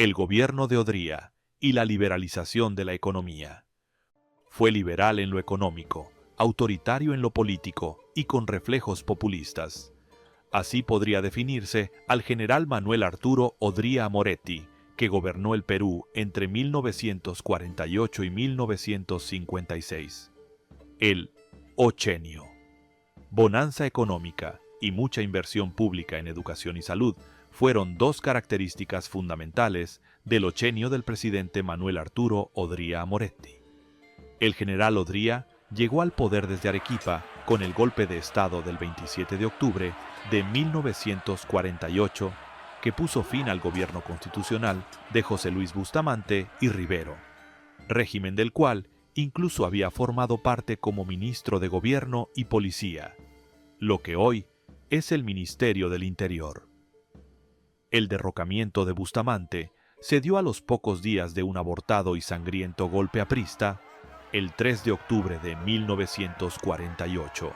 El gobierno de Odría y la liberalización de la economía. Fue liberal en lo económico, autoritario en lo político y con reflejos populistas. Así podría definirse al general Manuel Arturo Odría Moretti, que gobernó el Perú entre 1948 y 1956. El ochenio. Bonanza económica y mucha inversión pública en educación y salud fueron dos características fundamentales del ochenio del presidente Manuel Arturo Odría Moretti. El general Odría llegó al poder desde Arequipa con el golpe de Estado del 27 de octubre de 1948, que puso fin al gobierno constitucional de José Luis Bustamante y Rivero, régimen del cual incluso había formado parte como ministro de Gobierno y Policía, lo que hoy es el Ministerio del Interior. El derrocamiento de Bustamante se dio a los pocos días de un abortado y sangriento golpe aprista, el 3 de octubre de 1948,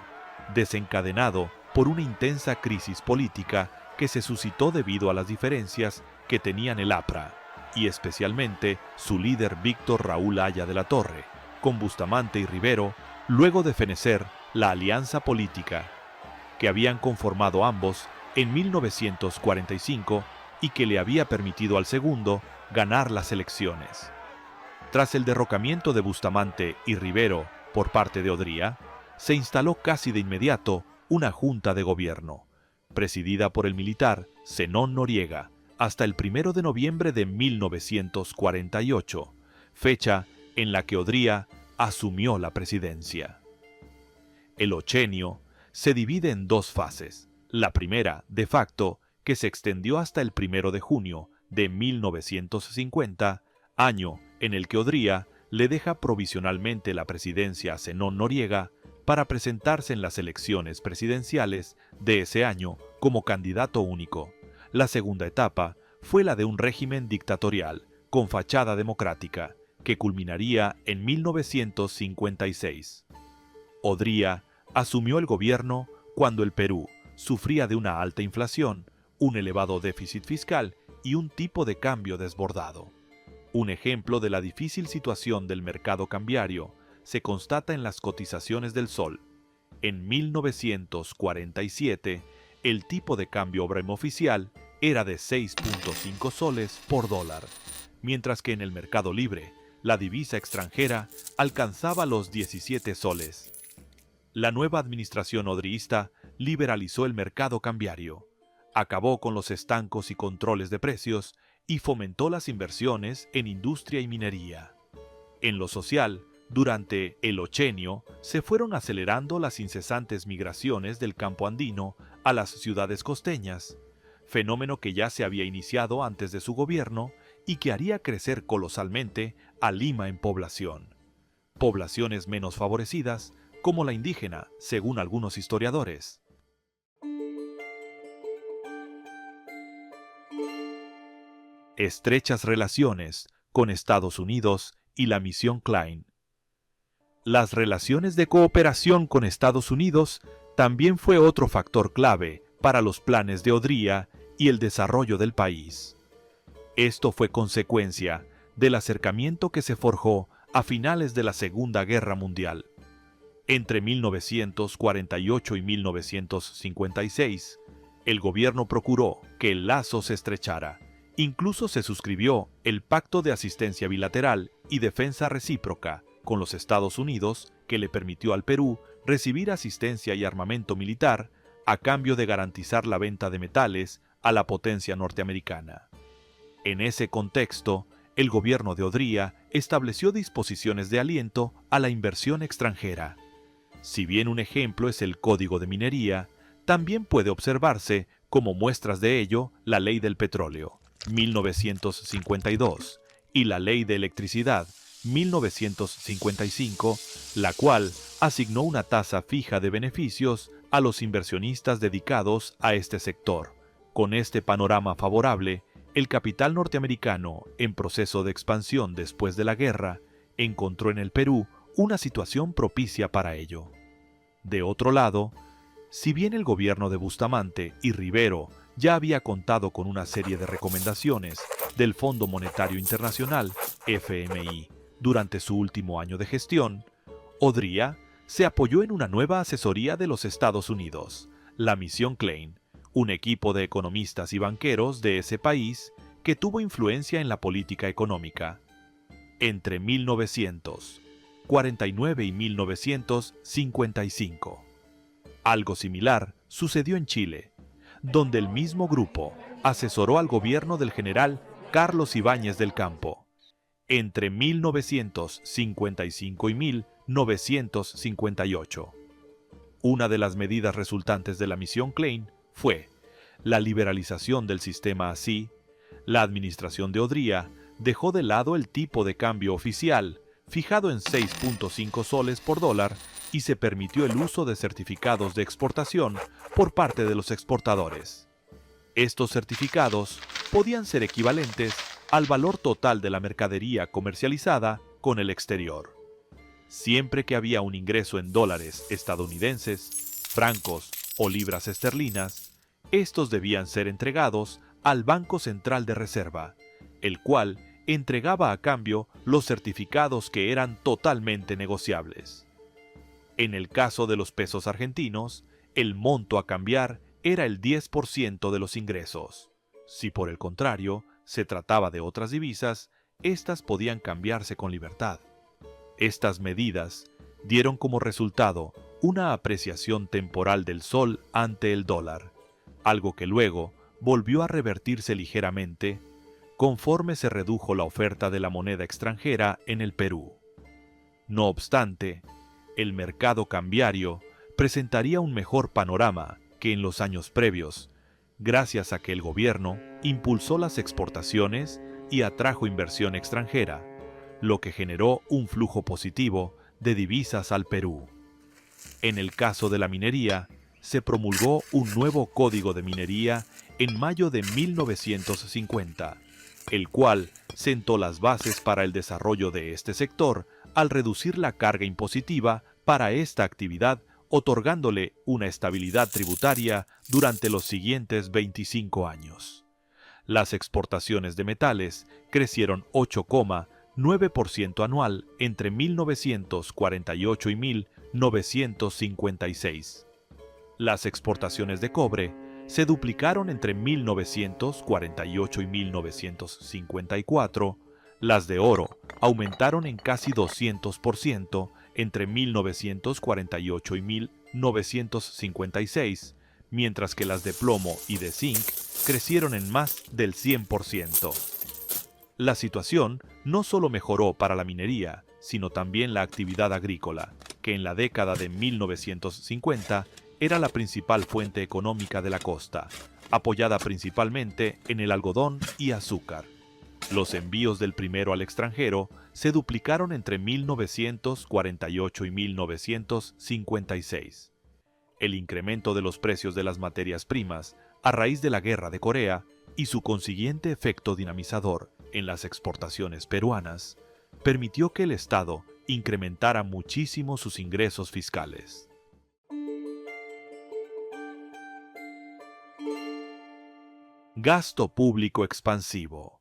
desencadenado por una intensa crisis política que se suscitó debido a las diferencias que tenían el APRA, y especialmente su líder Víctor Raúl Haya de la Torre, con Bustamante y Rivero, luego de fenecer la alianza política que habían conformado ambos en 1945 y que le había permitido al segundo ganar las elecciones. Tras el derrocamiento de Bustamante y Rivero por parte de Odría, se instaló casi de inmediato una junta de gobierno, presidida por el militar Zenón Noriega, hasta el 1 de noviembre de 1948, fecha en la que Odría asumió la presidencia. El ochenio se divide en dos fases. La primera, de facto, que se extendió hasta el 1 de junio de 1950, año en el que Odría le deja provisionalmente la presidencia a Zenón Noriega para presentarse en las elecciones presidenciales de ese año como candidato único. La segunda etapa fue la de un régimen dictatorial con fachada democrática, que culminaría en 1956. Odría asumió el gobierno cuando el Perú sufría de una alta inflación, un elevado déficit fiscal y un tipo de cambio desbordado. Un ejemplo de la difícil situación del mercado cambiario se constata en las cotizaciones del sol. En 1947, el tipo de cambio Brem oficial era de 6.5 soles por dólar, mientras que en el mercado libre, la divisa extranjera alcanzaba los 17 soles. La nueva administración odriísta liberalizó el mercado cambiario, acabó con los estancos y controles de precios y fomentó las inversiones en industria y minería. En lo social, durante el ochenio, se fueron acelerando las incesantes migraciones del campo andino a las ciudades costeñas, fenómeno que ya se había iniciado antes de su gobierno y que haría crecer colosalmente a Lima en población. Poblaciones menos favorecidas, como la indígena, según algunos historiadores. Estrechas relaciones con Estados Unidos y la Misión Klein. Las relaciones de cooperación con Estados Unidos también fue otro factor clave para los planes de Odría y el desarrollo del país. Esto fue consecuencia del acercamiento que se forjó a finales de la Segunda Guerra Mundial. Entre 1948 y 1956, el gobierno procuró que el lazo se estrechara. Incluso se suscribió el Pacto de Asistencia Bilateral y Defensa Recíproca con los Estados Unidos, que le permitió al Perú recibir asistencia y armamento militar a cambio de garantizar la venta de metales a la potencia norteamericana. En ese contexto, el gobierno de Odría estableció disposiciones de aliento a la inversión extranjera. Si bien un ejemplo es el Código de Minería, también puede observarse como muestras de ello la Ley del Petróleo, 1952, y la Ley de Electricidad, 1955, la cual asignó una tasa fija de beneficios a los inversionistas dedicados a este sector. Con este panorama favorable, el capital norteamericano, en proceso de expansión después de la guerra, encontró en el Perú una situación propicia para ello. De otro lado, si bien el gobierno de Bustamante y Rivero ya había contado con una serie de recomendaciones del Fondo Monetario Internacional, FMI, durante su último año de gestión, Odría se apoyó en una nueva asesoría de los Estados Unidos, la Misión Klein, un equipo de economistas y banqueros de ese país que tuvo influencia en la política económica. Entre 1949 y 1955. Algo similar sucedió en Chile, donde el mismo grupo asesoró al gobierno del general Carlos Ibáñez del Campo entre 1955 y 1958. Una de las medidas resultantes de la Misión Klein fue la liberalización del sistema. Así, la administración de Odría dejó de lado el tipo de cambio oficial, fijado en 6.5 soles por dólar, y se permitió el uso de certificados de exportación por parte de los exportadores. Estos certificados podían ser equivalentes al valor total de la mercadería comercializada con el exterior. Siempre que había un ingreso en dólares estadounidenses, francos o libras esterlinas, estos debían ser entregados al Banco Central de Reserva, el cual entregaba a cambio los certificados que eran totalmente negociables. En el caso de los pesos argentinos, el monto a cambiar era el 10% de los ingresos. Si por el contrario se trataba de otras divisas, éstas podían cambiarse con libertad. Estas medidas dieron como resultado una apreciación temporal del sol ante el dólar, algo que luego volvió a revertirse ligeramente conforme se redujo la oferta de la moneda extranjera en el Perú. No obstante, el mercado cambiario presentaría un mejor panorama que en los años previos, gracias a que el gobierno impulsó las exportaciones y atrajo inversión extranjera, lo que generó un flujo positivo de divisas al Perú. En el caso de la minería, se promulgó un nuevo Código de Minería en mayo de 1950, el cual sentó las bases para el desarrollo de este sector al reducir la carga impositiva para esta actividad, otorgándole una estabilidad tributaria durante los siguientes 25 años. Las exportaciones de metales crecieron 8,9% anual entre 1948 y 1956. Las exportaciones de cobre se duplicaron entre 1948 y 1954, las de oro aumentaron en casi 200% entre 1948 y 1956, mientras que las de plomo y de zinc crecieron en más del 100%. La situación no solo mejoró para la minería, sino también la actividad agrícola, que en la década de 1950 era la principal fuente económica de la costa, apoyada principalmente en el algodón y azúcar. Los envíos del primero al extranjero se duplicaron entre 1948 y 1956. El incremento de los precios de las materias primas a raíz de la Guerra de Corea y su consiguiente efecto dinamizador en las exportaciones peruanas permitió que el Estado incrementara muchísimo sus ingresos fiscales. Gasto público expansivo.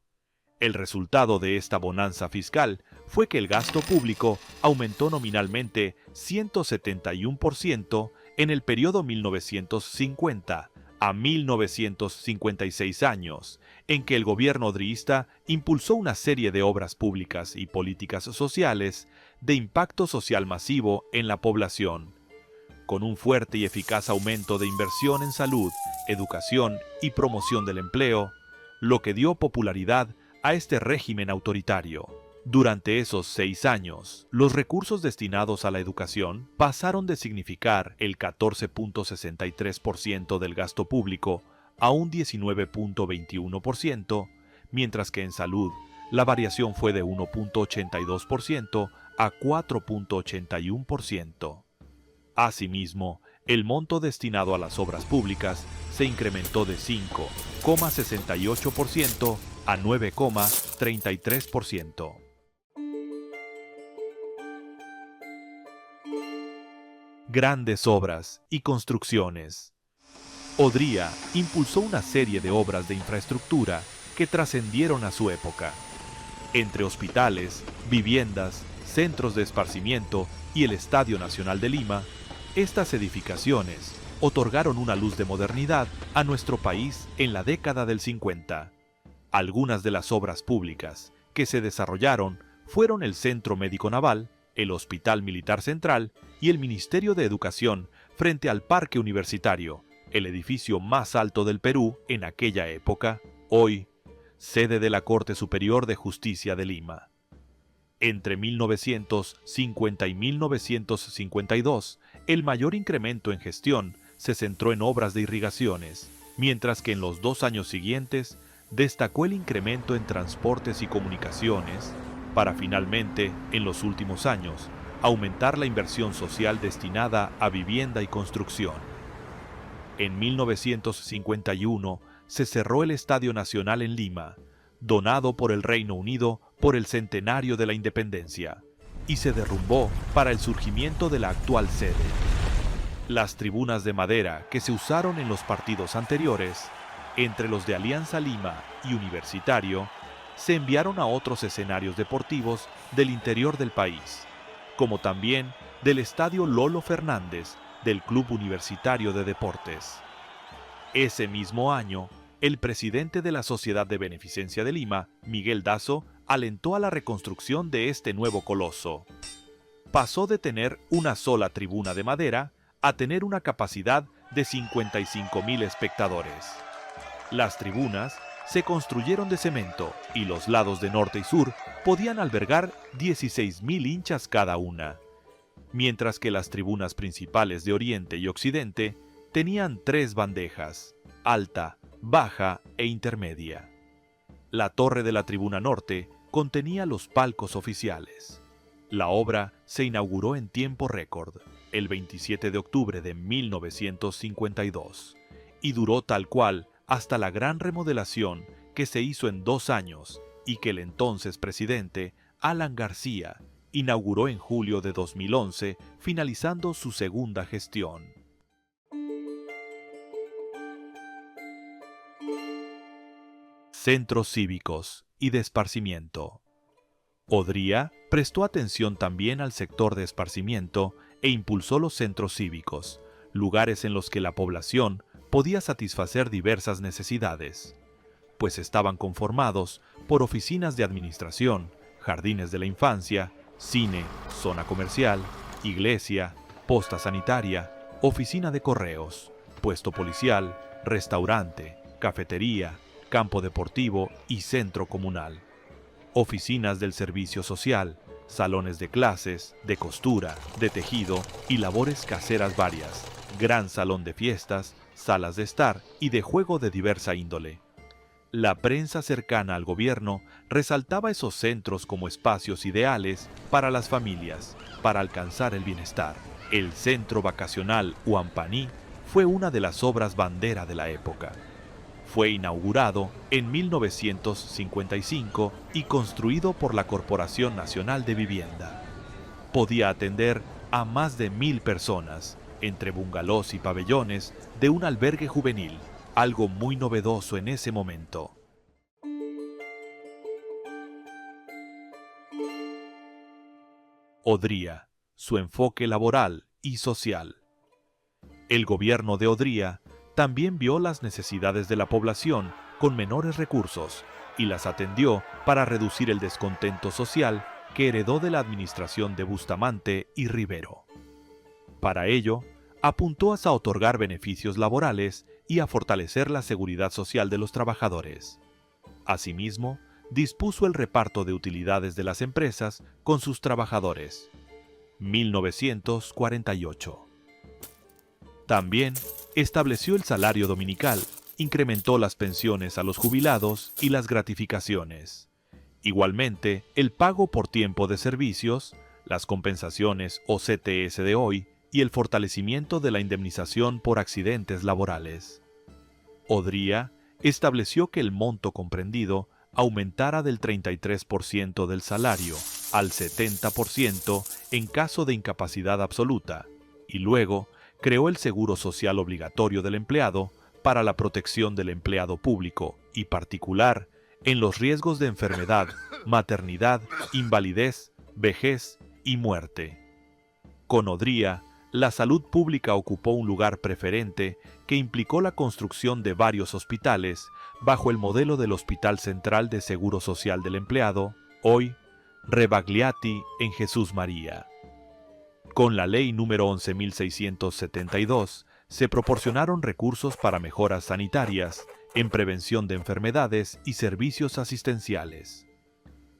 El resultado de esta bonanza fiscal fue que el gasto público aumentó nominalmente 171% en el periodo 1950 a 1956 años, en que el gobierno odrista impulsó una serie de obras públicas y políticas sociales de impacto social masivo en la población, con un fuerte y eficaz aumento de inversión en salud, educación y promoción del empleo, lo que dio popularidad a este régimen autoritario. Durante esos 6 años, los recursos destinados a la educación pasaron de significar el 14.63% del gasto público a un 19.21%, mientras que en salud la variación fue de 1.82% a 4.81%. Asimismo, el monto destinado a las obras públicas se incrementó de 5,68% a 9,33%. Grandes obras y construcciones. Odría impulsó una serie de obras de infraestructura que trascendieron a su época. Entre hospitales, viviendas, centros de esparcimiento y el Estadio Nacional de Lima, estas edificaciones otorgaron una luz de modernidad a nuestro país en la década del 50. Algunas de las obras públicas que se desarrollaron fueron el Centro Médico Naval, el Hospital Militar Central y el Ministerio de Educación frente al Parque Universitario, el edificio más alto del Perú en aquella época, hoy sede de la Corte Superior de Justicia de Lima. Entre 1950 y 1952, el mayor incremento en gestión se centró en obras de irrigaciones, mientras que en los 2 años siguientes destacó el incremento en transportes y comunicaciones, para finalmente, en los últimos años, aumentar la inversión social destinada a vivienda y construcción. En 1951 se cerró el Estadio Nacional en Lima, donado por el Reino Unido por el centenario de la independencia, y se derrumbó para el surgimiento de la actual sede. Las tribunas de madera que se usaron en los partidos anteriores, entre los de Alianza Lima y Universitario, se enviaron a otros escenarios deportivos del interior del país, como también del Estadio Lolo Fernández del Club Universitario de Deportes. Ese mismo año, el presidente de la Sociedad de Beneficencia de Lima, Miguel Dazo, alentó a la reconstrucción de este nuevo coloso. Pasó de tener una sola tribuna de madera a tener una capacidad de 55,000 espectadores. Las tribunas se construyeron de cemento y los lados de norte y sur podían albergar 16,000 hinchas cada una, mientras que las tribunas principales de oriente y occidente tenían 3 bandejas, alta, baja e intermedia. La torre de la tribuna norte contenía los palcos oficiales. La obra se inauguró en tiempo récord, el 27 de octubre de 1952, y duró tal cual hasta la gran remodelación que se hizo en 2 años y que el entonces presidente, Alan García, inauguró en julio de 2011, finalizando su segunda gestión. Centros cívicos y de esparcimiento. Odría prestó atención también al sector de esparcimiento e impulsó los centros cívicos, lugares en los que la población podía satisfacer diversas necesidades, pues estaban conformados por oficinas de administración, jardines de la infancia, cine, zona comercial, iglesia, posta sanitaria, oficina de correos, puesto policial, restaurante, cafetería, campo deportivo y centro comunal. Oficinas del servicio social, salones de clases, de costura, de tejido y labores caseras varias, gran salón de fiestas, salas de estar y de juego de diversa índole. La prensa cercana al gobierno resaltaba esos centros como espacios ideales para las familias, para alcanzar el bienestar. El Centro Vacacional Huampaní fue una de las obras bandera de la época. Fue inaugurado en 1955 y construido por la Corporación Nacional de Vivienda. Podía atender a más de 1,000 personas, entre bungalows y pabellones de un albergue juvenil, algo muy novedoso en ese momento. Odría, su enfoque laboral y social. El gobierno de Odría también vio las necesidades de la población con menores recursos y las atendió para reducir el descontento social que heredó de la administración de Bustamante y Rivero. Para ello, apuntó a otorgar beneficios laborales y a fortalecer la seguridad social de los trabajadores. Asimismo, dispuso el reparto de utilidades de las empresas con sus trabajadores. 1948. También estableció el salario dominical, incrementó las pensiones a los jubilados y las gratificaciones. Igualmente, el pago por tiempo de servicios, las compensaciones o CTS de hoy y el fortalecimiento de la indemnización por accidentes laborales. Odría estableció que el monto comprendido aumentara del 33% del salario al 70% en caso de incapacidad absoluta, y luego creó el seguro social obligatorio del empleado para la protección del empleado público y particular en los riesgos de enfermedad, maternidad, invalidez, vejez y muerte. Con Odría, la salud pública ocupó un lugar preferente que implicó la construcción de varios hospitales bajo el modelo del Hospital Central de Seguro Social del Empleado, hoy Rebagliati en Jesús María. Con la Ley número 11.672 se proporcionaron recursos para mejoras sanitarias, en prevención de enfermedades y servicios asistenciales.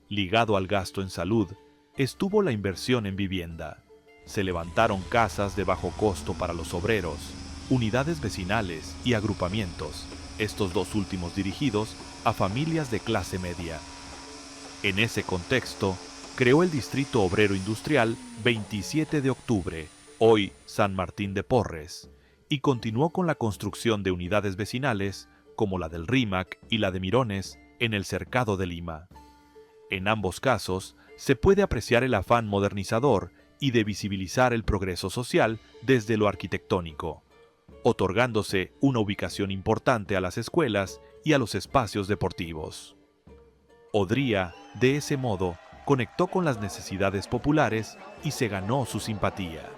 Ligado al gasto en salud, estuvo la inversión en vivienda. Se levantaron casas de bajo costo para los obreros, unidades vecinales y agrupamientos, estos dos últimos dirigidos a familias de clase media. En ese contexto, creó el Distrito Obrero Industrial 27 de octubre, hoy San Martín de Porres, y continuó con la construcción de unidades vecinales como la del Rímac y la de Mirones en el Cercado de Lima. En ambos casos, se puede apreciar el afán modernizador y de visibilizar el progreso social desde lo arquitectónico, otorgándose una ubicación importante a las escuelas y a los espacios deportivos. Odría, de ese modo, conectó con las necesidades populares y se ganó su simpatía.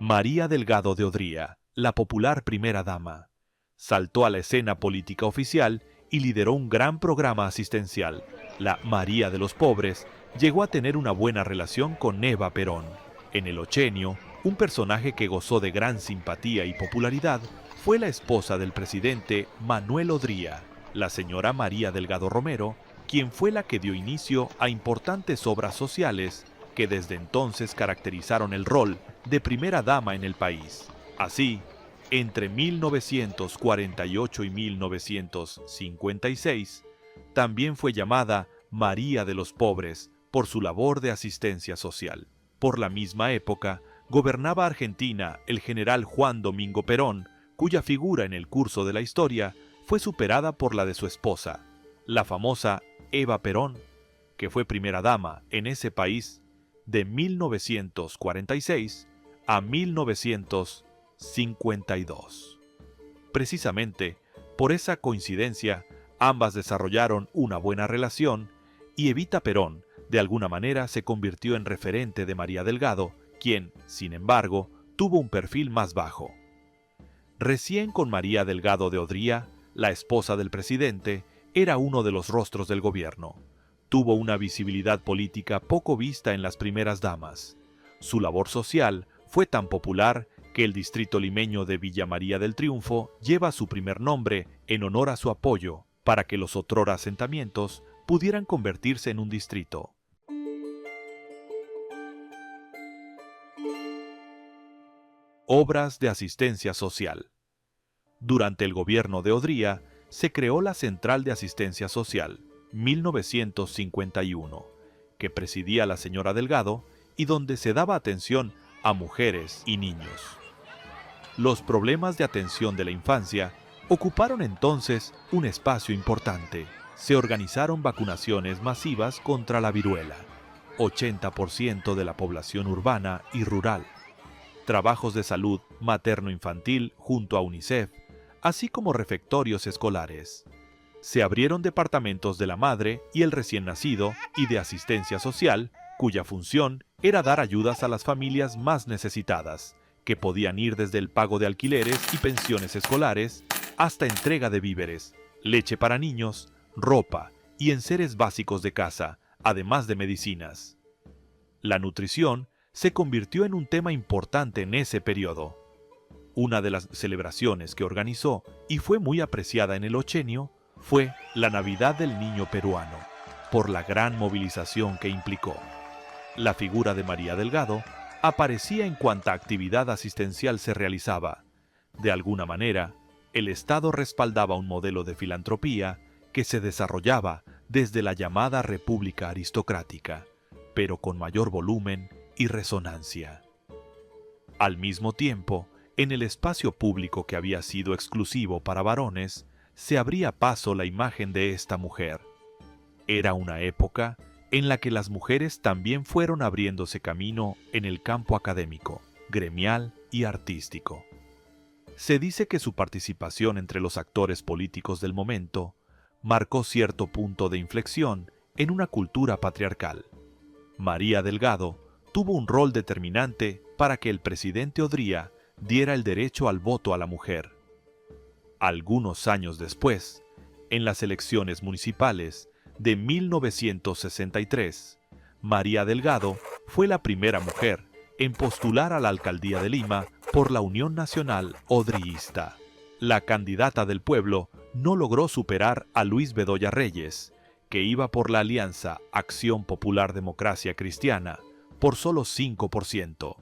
María Delgado de Odría, la popular primera dama, saltó a la escena política oficial y lideró un gran programa asistencial. La María de los Pobres llegó a tener una buena relación con Eva Perón. En el Ochenio, un personaje que gozó de gran simpatía y popularidad fue la esposa del presidente Manuel Odría, la señora María Delgado Romero, quien fue la que dio inicio a importantes obras sociales que desde entonces caracterizaron el rol de primera dama en el país. Así, entre 1948 y 1956, también fue llamada María de los Pobres por su labor de asistencia social. Por la misma época, gobernaba Argentina el general Juan Domingo Perón, cuya figura en el curso de la historia fue superada por la de su esposa, la famosa Eva Perón, que fue primera dama en ese país de 1946 a 1952. Precisamente por esa coincidencia, ambas desarrollaron una buena relación y Evita Perón, de alguna manera, se convirtió en referente de María Delgado, quien, sin embargo, tuvo un perfil más bajo. Recién con María Delgado de Odría, la esposa del presidente, era uno de los rostros del gobierno. Tuvo una visibilidad política poco vista en las primeras damas. Su labor social fue tan popular que el distrito limeño de Villa María del Triunfo lleva su primer nombre en honor a su apoyo para que los otrora asentamientos pudieran convertirse en un distrito. Obras de asistencia social. Durante el gobierno de Odría se creó la Central de Asistencia Social, 1951, que presidía la señora Delgado y donde se daba atención a mujeres y niños. Los problemas de atención de la infancia ocuparon entonces un espacio importante. Se organizaron vacunaciones masivas contra la viruela, 80% de la población urbana y rural, trabajos de salud materno-infantil junto a UNICEF, así como refectorios escolares. Se abrieron departamentos de la madre y el recién nacido y de asistencia social, cuya función era dar ayudas a las familias más necesitadas, que podían ir desde el pago de alquileres y pensiones escolares hasta entrega de víveres, leche para niños, ropa y enseres básicos de casa, además de medicinas. La nutrición se convirtió en un tema importante en ese periodo. Una de las celebraciones que organizó y fue muy apreciada en el Ochenio fue la Navidad del Niño Peruano, por la gran movilización que implicó. La figura de María Delgado aparecía en cuanta actividad asistencial se realizaba. De alguna manera, el Estado respaldaba un modelo de filantropía que se desarrollaba desde la llamada República Aristocrática, pero con mayor volumen y resonancia. Al mismo tiempo, en el espacio público que había sido exclusivo para varones, se abría paso la imagen de esta mujer. Era una época en la que las mujeres también fueron abriéndose camino en el campo académico. gremial y artístico. Se dice que su participación entre los actores políticos del momento marcó cierto punto de inflexión en una cultura patriarcal. María Delgado tuvo un rol determinante para que el presidente Odría diera el derecho al voto a la mujer. Algunos años después, en las elecciones municipales de 1963, María Delgado fue la primera mujer en postular a la alcaldía de Lima por la Unión Nacional Odriísta. La candidata del pueblo no logró superar a Luis Bedoya Reyes, que iba por la alianza Acción Popular Democracia Cristiana, por solo 5%.